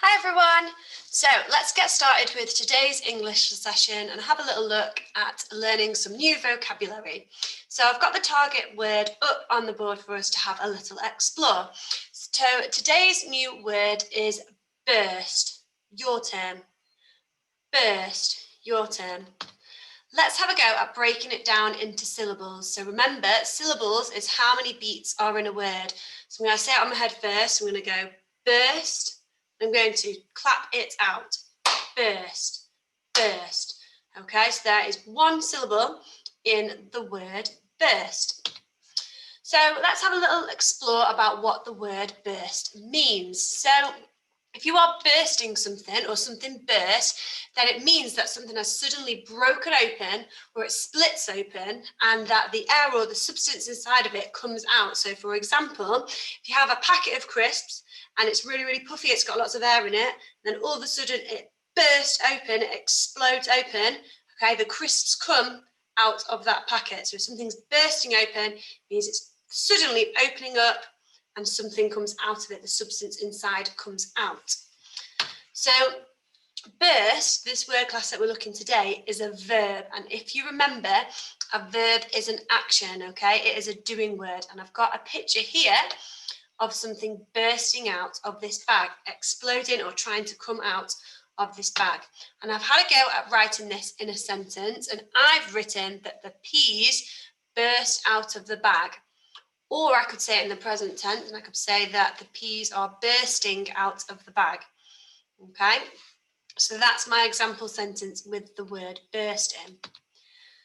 Hi everyone! So let's get started with today's English session and have a little look at learning some new vocabulary. So I've got the target word up on the board for us to have a little explore. So today's new word is burst. Your turn. Burst. Your turn. Let's have a go at breaking it down into syllables. So remember, syllables is how many beats are in a word. So I'm going to say it on my head first. I'm going to go burst. I'm going to clap it out. Burst, burst. Okay, so there is one syllable in the word burst. So let's have a little explore about what the word burst means. So if you are bursting something or something burst, then it means that something has suddenly broken open or it splits open and that the air or the substance inside of it comes out. So for example, if you have a packet of crisps and it's really, really puffy, it's got lots of air in it, then all of a sudden it bursts open, it explodes open, okay, the crisps come out of that packet. So if something's bursting open, it means it's suddenly opening up and something comes out of it, the substance inside comes out. So burst, this word class that we're looking today, is a verb. And if you remember, a verb is an action, okay? It is a doing word. And I've got a picture here of something bursting out of this bag, exploding or trying to come out of this bag. And I've had a go at writing this in a sentence, and I've written that the peas burst out of the bag. Or I could say it in the present tense, and I could say that the peas are bursting out of the bag. Okay, so that's my example sentence with the word burst in.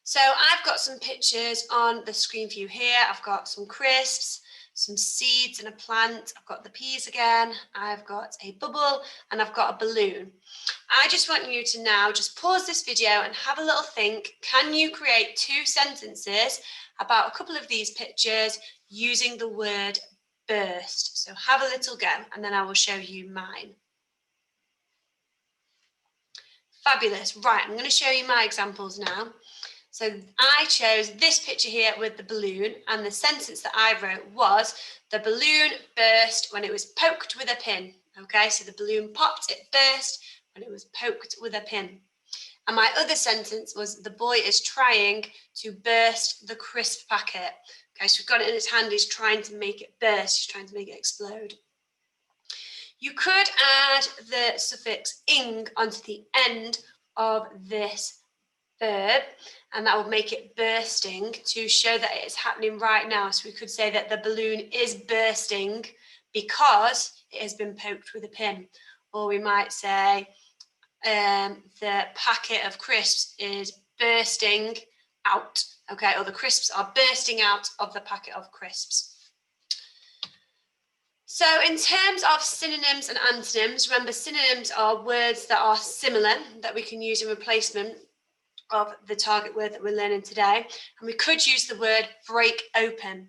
So I've got some pictures on the screen for you here. I've got some crisps, some seeds in a plant. I've got the peas again. I've got a bubble and I've got a balloon. I just want you to now just pause this video and have a little think. Can you create two sentences about a couple of these pictures using the word burst? So have a little go and then I will show you mine. Fabulous. Right, I'm going to show you my examples now. So I chose this picture here with the balloon, and the sentence that I wrote was, the balloon burst when it was poked with a pin. Okay, so the balloon popped, it burst when it was poked with a pin. And my other sentence was, the boy is trying to burst the crisp packet. Okay, so we've got it in his hand, he's trying to make it burst, he's trying to make it explode. You could add the suffix ing onto the end of this verb, and that will make it bursting to show that it is happening right now. So we could say that the balloon is bursting because it has been poked with a pin. Or we might say the packet of crisps is bursting out. Okay, or the crisps are bursting out of the packet of crisps. So in terms of synonyms and antonyms, remember synonyms are words that are similar that we can use in replacement of the target word that we're learning today. And we could use the word break open.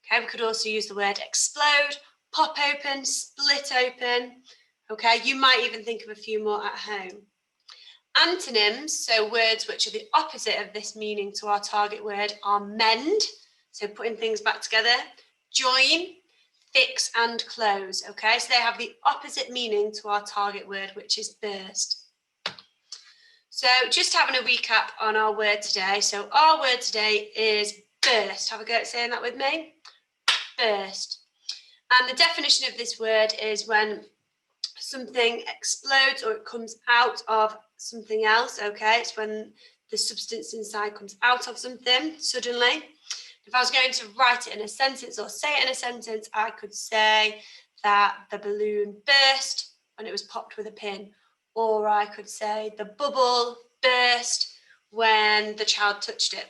Okay, we could also use the word explode, pop open, split open. Okay, you might even think of a few more at home. Antonyms, so words which are the opposite of this meaning to our target word, are mend, so putting things back together, join, fix and close. Okay, so they have the opposite meaning to our target word, which is burst. So just having a recap on our word today. So our word today is burst. Have a go at saying that with me. Burst. And the definition of this word is when something explodes or it comes out of something else. Okay, it's when the substance inside comes out of something suddenly. If I was going to write it in a sentence or say it in a sentence, I could say that the balloon burst when it was popped with a pin. Or I could say the bubble burst when the child touched it.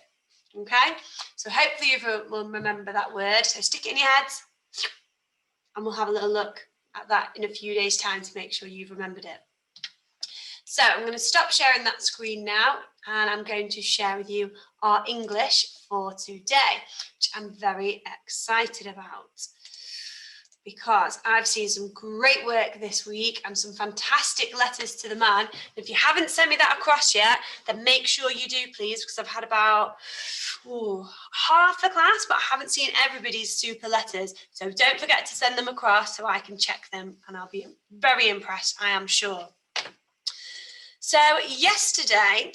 Okay, so hopefully you will remember that word. So stick it in your heads and we'll have a little look at that in a few days' time to make sure you've remembered it. So I'm going to stop sharing that screen now and I'm going to share with you our English for today, which I'm very excited about. because I've seen some great work this week and some fantastic letters to the man. If you haven't sent me that across yet, then make sure you do, please, because I've had about half the class, but I haven't seen everybody's super letters. So don't forget to send them across so I can check them, and I'll be very impressed, I am sure. So yesterday,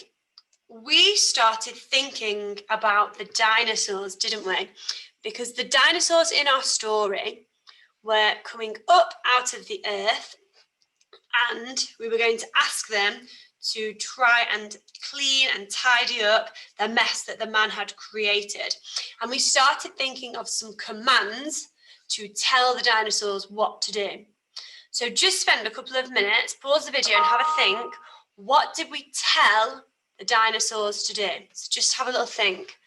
we started thinking about the dinosaurs, didn't we? Because the dinosaurs in our story were coming up out of the earth, and we were going to ask them to try and clean and tidy up the mess that the man had created. And we started thinking of some commands to tell the dinosaurs what to do. So just spend a couple of minutes, pause the video and have a think. What did we tell the dinosaurs to do? So just have a little think.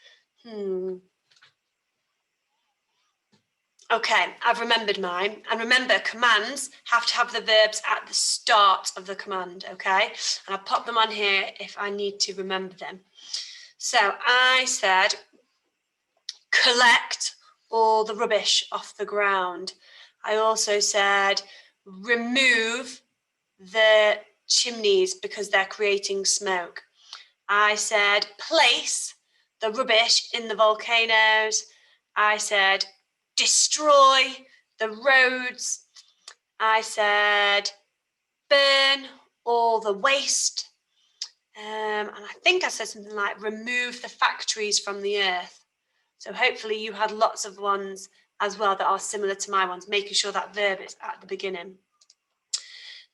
Okay, I've remembered mine. And remember, commands have to have the verbs at the start of the command, okay? And I'll pop them on here if I need to remember them. So I said, collect all the rubbish off the ground. I also said, remove the chimneys because they're creating smoke. I said, place the rubbish in the volcanoes. I said, destroy the roads. I said, burn all the waste. And I think I said something like, remove the factories from the earth. So hopefully you had lots of ones as well that are similar to my ones, making sure that verb is at the beginning.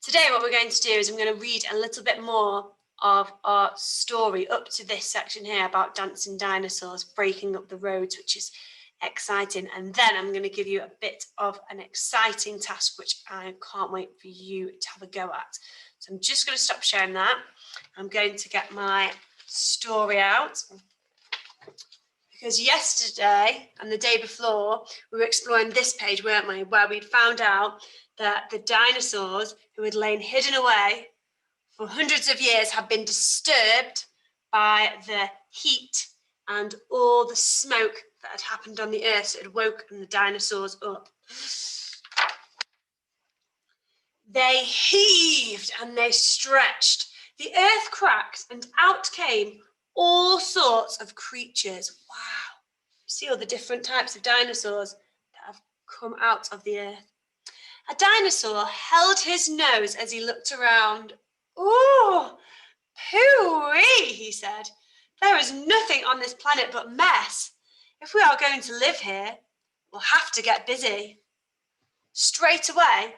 Today, what we're going to do is I'm going to read a little bit more of our story up to this section here about dancing dinosaurs breaking up the roads, which is exciting. And then I'm going to give you a bit of an exciting task, which I can't wait for you to have a go at. So I'm just going to stop sharing that. I'm going to get my story out. Because yesterday and the day before, we were exploring this page, weren't we? Where we'd found out that the dinosaurs who had lain hidden away for hundreds of years had been disturbed by the heat and all the smoke that had happened on the earth. So it had woken the dinosaurs up. They heaved and they stretched. The earth cracked and out came all sorts of creatures. Wow. See all the different types of dinosaurs that have come out of the earth. A dinosaur held his nose as he looked around. "Ooh, pooh-wee," he said. "There is nothing on this planet but mess. If we are going to live here, we'll have to get busy." Straight away,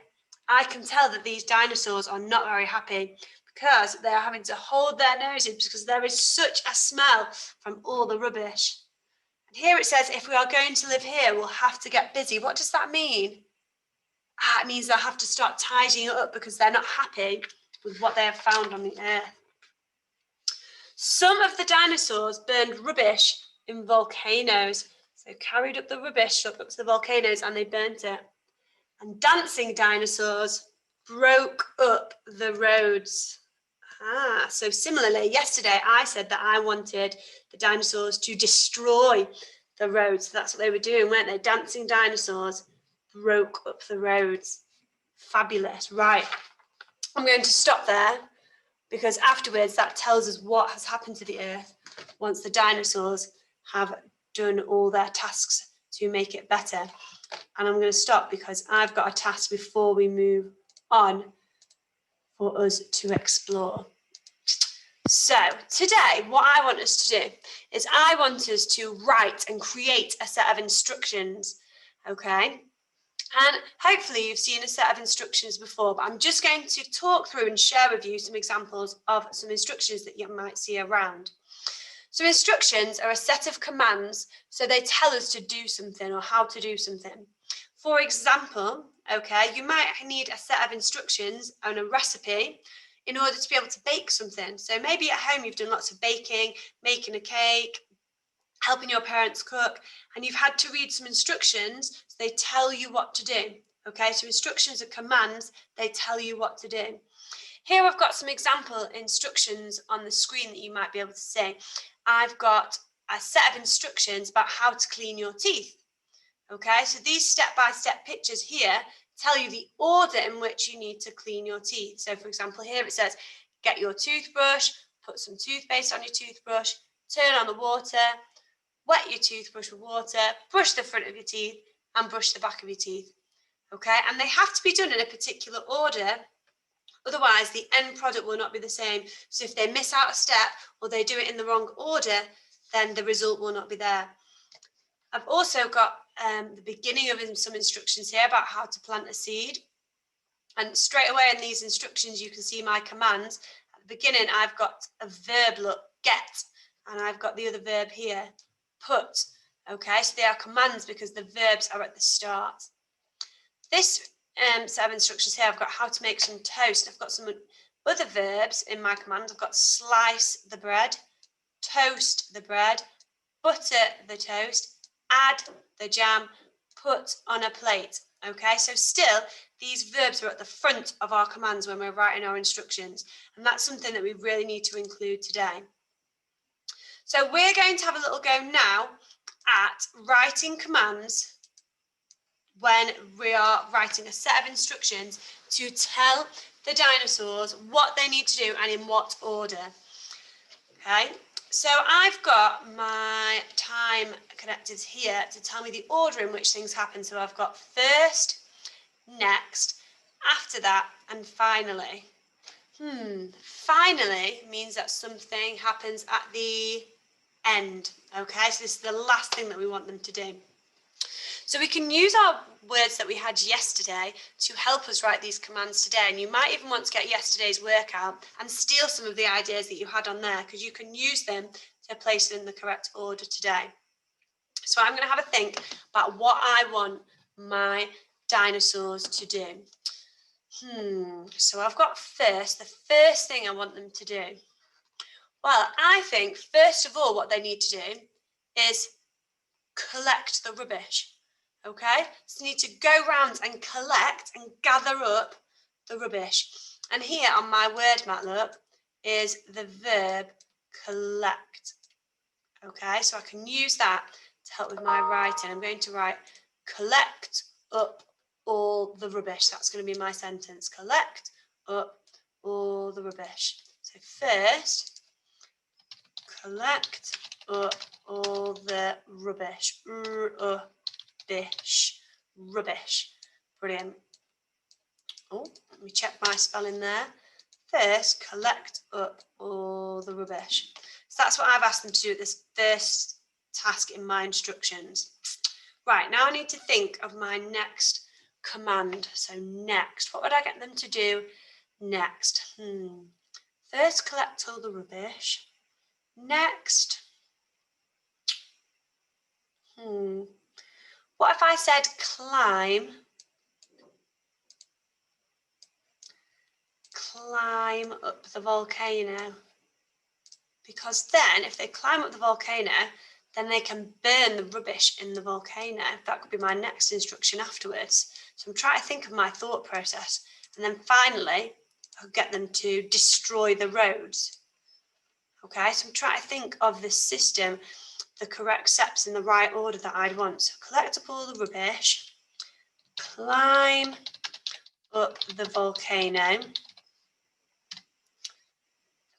I can tell that these dinosaurs are not very happy because they are having to hold their noses because there is such a smell from all the rubbish. And here it says, if we are going to live here, we'll have to get busy. What does that mean? It means they'll have to start tidying it up because they're not happy with what they have found on the earth. Some of the dinosaurs burned rubbish in volcanoes. So carried up the rubbish up to the volcanoes and they burnt it. And dancing dinosaurs broke up the roads. So similarly, yesterday I said that I wanted the dinosaurs to destroy the roads. So that's what they were doing, weren't they? Dancing dinosaurs broke up the roads. Fabulous. Right. I'm going to stop there because afterwards that tells us what has happened to the earth once the dinosaurs have done all their tasks to make it better. And I'm going to stop because I've got a task before we move on for us to explore. So today, what I want us to do is I want us to write and create a set of instructions, okay? And hopefully you've seen a set of instructions before, but I'm just going to talk through and share with you some examples of some instructions that you might see around. So instructions are a set of commands, so they tell us to do something or how to do something. For example, okay, you might need a set of instructions and a recipe in order to be able to bake something. So maybe at home you've done lots of baking, making a cake, helping your parents cook, and you've had to read some instructions, so they tell you what to do. Okay, so instructions are commands, they tell you what to do. Here I've got some example instructions on the screen that you might be able to see. I've got a set of instructions about how to clean your teeth. Okay, so these step-by-step pictures here tell you the order in which you need to clean your teeth. So for example, here it says, get your toothbrush, put some toothpaste on your toothbrush, turn on the water, wet your toothbrush with water, brush the front of your teeth and brush the back of your teeth. Okay, and they have to be done in a particular order, otherwise the end product will not be the same. So if they miss out a step or they do it in the wrong order, then the result will not be there. I've also got the beginning of some instructions here about how to plant a seed. And straight away in these instructions, you can see my commands. At the beginning, I've got a verb, look, get, and I've got the other verb here, put. Okay, so they are commands because the verbs are at the start. This set of instructions here, I've got how to make some toast. I've got some other verbs in my command. I've got slice the bread, toast the bread, butter the toast, add the jam, put on a plate. Okay, so still these verbs are at the front of our commands when we're writing our instructions, and that's something that we really need to include today. So we're going to have a little go now at writing commands when we are writing a set of instructions to tell the dinosaurs what they need to do and in what order. Okay, so I've got my time connectors here to tell me the order in which things happen. So I've got first, next, after that, and finally. Finally means that something happens at the end. Okay, so this is the last thing that we want them to do. So we can use our words that we had yesterday to help us write these commands today. And you might even want to get yesterday's work out and steal some of the ideas that you had on there, because you can use them to place it in the correct order today. So I'm going to have a think about what I want my dinosaurs to do. So I've got first, the first thing I want them to do. Well, I think first of all what they need to do is collect the rubbish. Okay, so you need to go round and collect and gather up the rubbish. And here on my word mat, look, is the verb collect. Okay, so I can use that to help with my writing. I'm going to write collect up all the rubbish. That's going to be my sentence. Collect up all the rubbish. So first, collect up all the rubbish. Rubbish. Brilliant. Oh, let me check my spelling there. First, collect up all the rubbish. So that's what I've asked them to do at this first task in my instructions. Right, now I need to think of my next command. So next, what would I get them to do next? First, collect all the rubbish. Next, what if I said climb up the volcano? Because then if they climb up the volcano, then they can burn the rubbish in the volcano. That could be my next instruction afterwards. So I'm trying to think of my thought process. And then finally, I'll get them to destroy the roads. Okay, so I'm trying to think of the system, the correct steps in the right order that I'd want. So collect up all the rubbish, climb up the volcano.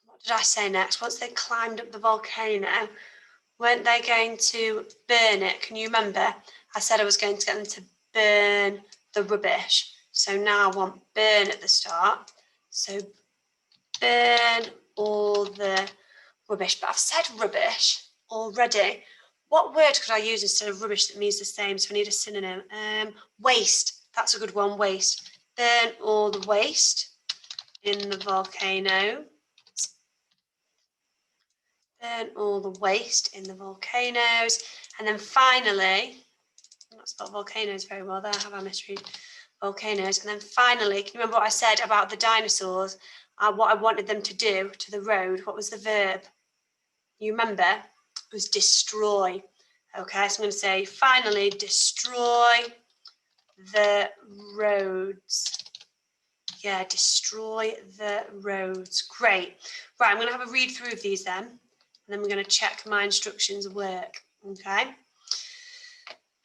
What did I say next? Once they climbed up the volcano, weren't they going to burn it? Can you remember? I said I was going to get them to burn the rubbish. So now I want burn at the start. So burn all the rubbish. But I've said rubbish already. What word could I use instead of rubbish that means the same? So I need a synonym. Waste. That's a good one, waste. Burn all the waste in the volcano. Burn all the waste in the volcanoes. And then finally, I've not spelled volcanoes very well there, have I misread volcanoes? And then finally, can you remember what I said about the dinosaurs? What I wanted them to do to the road? What was the verb? You remember? It was destroy. Okay, so I'm going to say finally destroy the roads. Yeah, destroy the roads. Great. Right, I'm going to have a read through of these then. And then we're going to check my instructions work. Okay.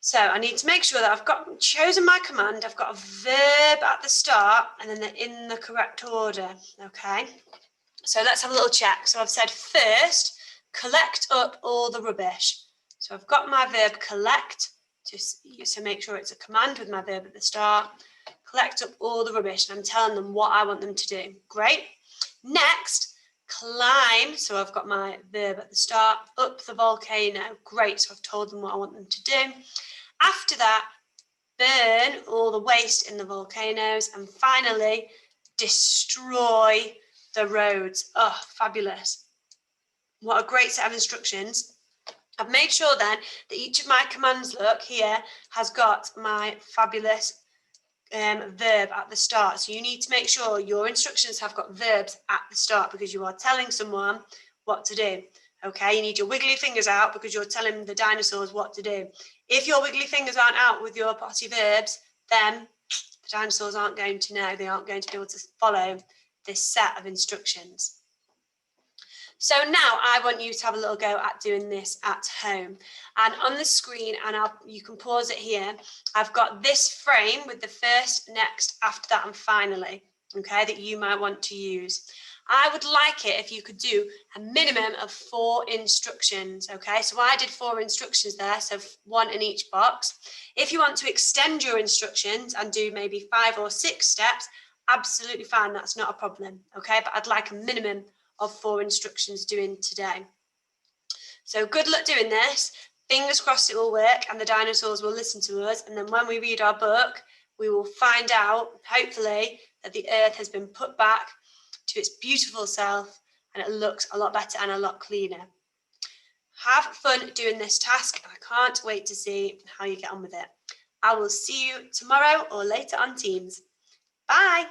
So I need to make sure that I've chosen my command, I've got a verb at the start, and then they're in the correct order, okay? So let's have a little check. So I've said first, collect up all the rubbish. So I've got my verb collect, to make sure it's a command with my verb at the start. Collect up all the rubbish, and I'm telling them what I want them to do. Great. Next, climb. So I've got my verb at the start, up the volcano. Great. So I've told them what I want them to do. After that, burn all the waste in the volcanoes. And finally, destroy the roads. Oh, fabulous. What a great set of instructions. I've made sure then that each of my commands, look here, has got my fabulous verb at the start. So you need to make sure your instructions have got verbs at the start because you are telling someone what to do. Okay, you need your wiggly fingers out because you're telling the dinosaurs what to do. If your wiggly fingers aren't out with your potty verbs, then the dinosaurs aren't going to know, they aren't going to be able to follow this set of instructions. So now I want you to have a little go at doing this at home. And on the screen, and you can pause it here, I've got this frame with the first, next, after that, and finally, okay, that you might want to use. I would like it if you could do a minimum of 4 instructions, okay? So I did 4 instructions there, so 1 in each box. If you want to extend your instructions and do maybe 5 or 6 steps, absolutely fine, that's not a problem, okay? But I'd like a minimum of 4 instructions doing today. So good luck doing this. Fingers crossed it will work and the dinosaurs will listen to us. And then when we read our book, we will find out, hopefully, that the earth has been put back to its beautiful self and it looks a lot better and a lot cleaner. Have fun doing this task. I can't wait to see how you get on with it. I will see you tomorrow or later on Teams. Bye.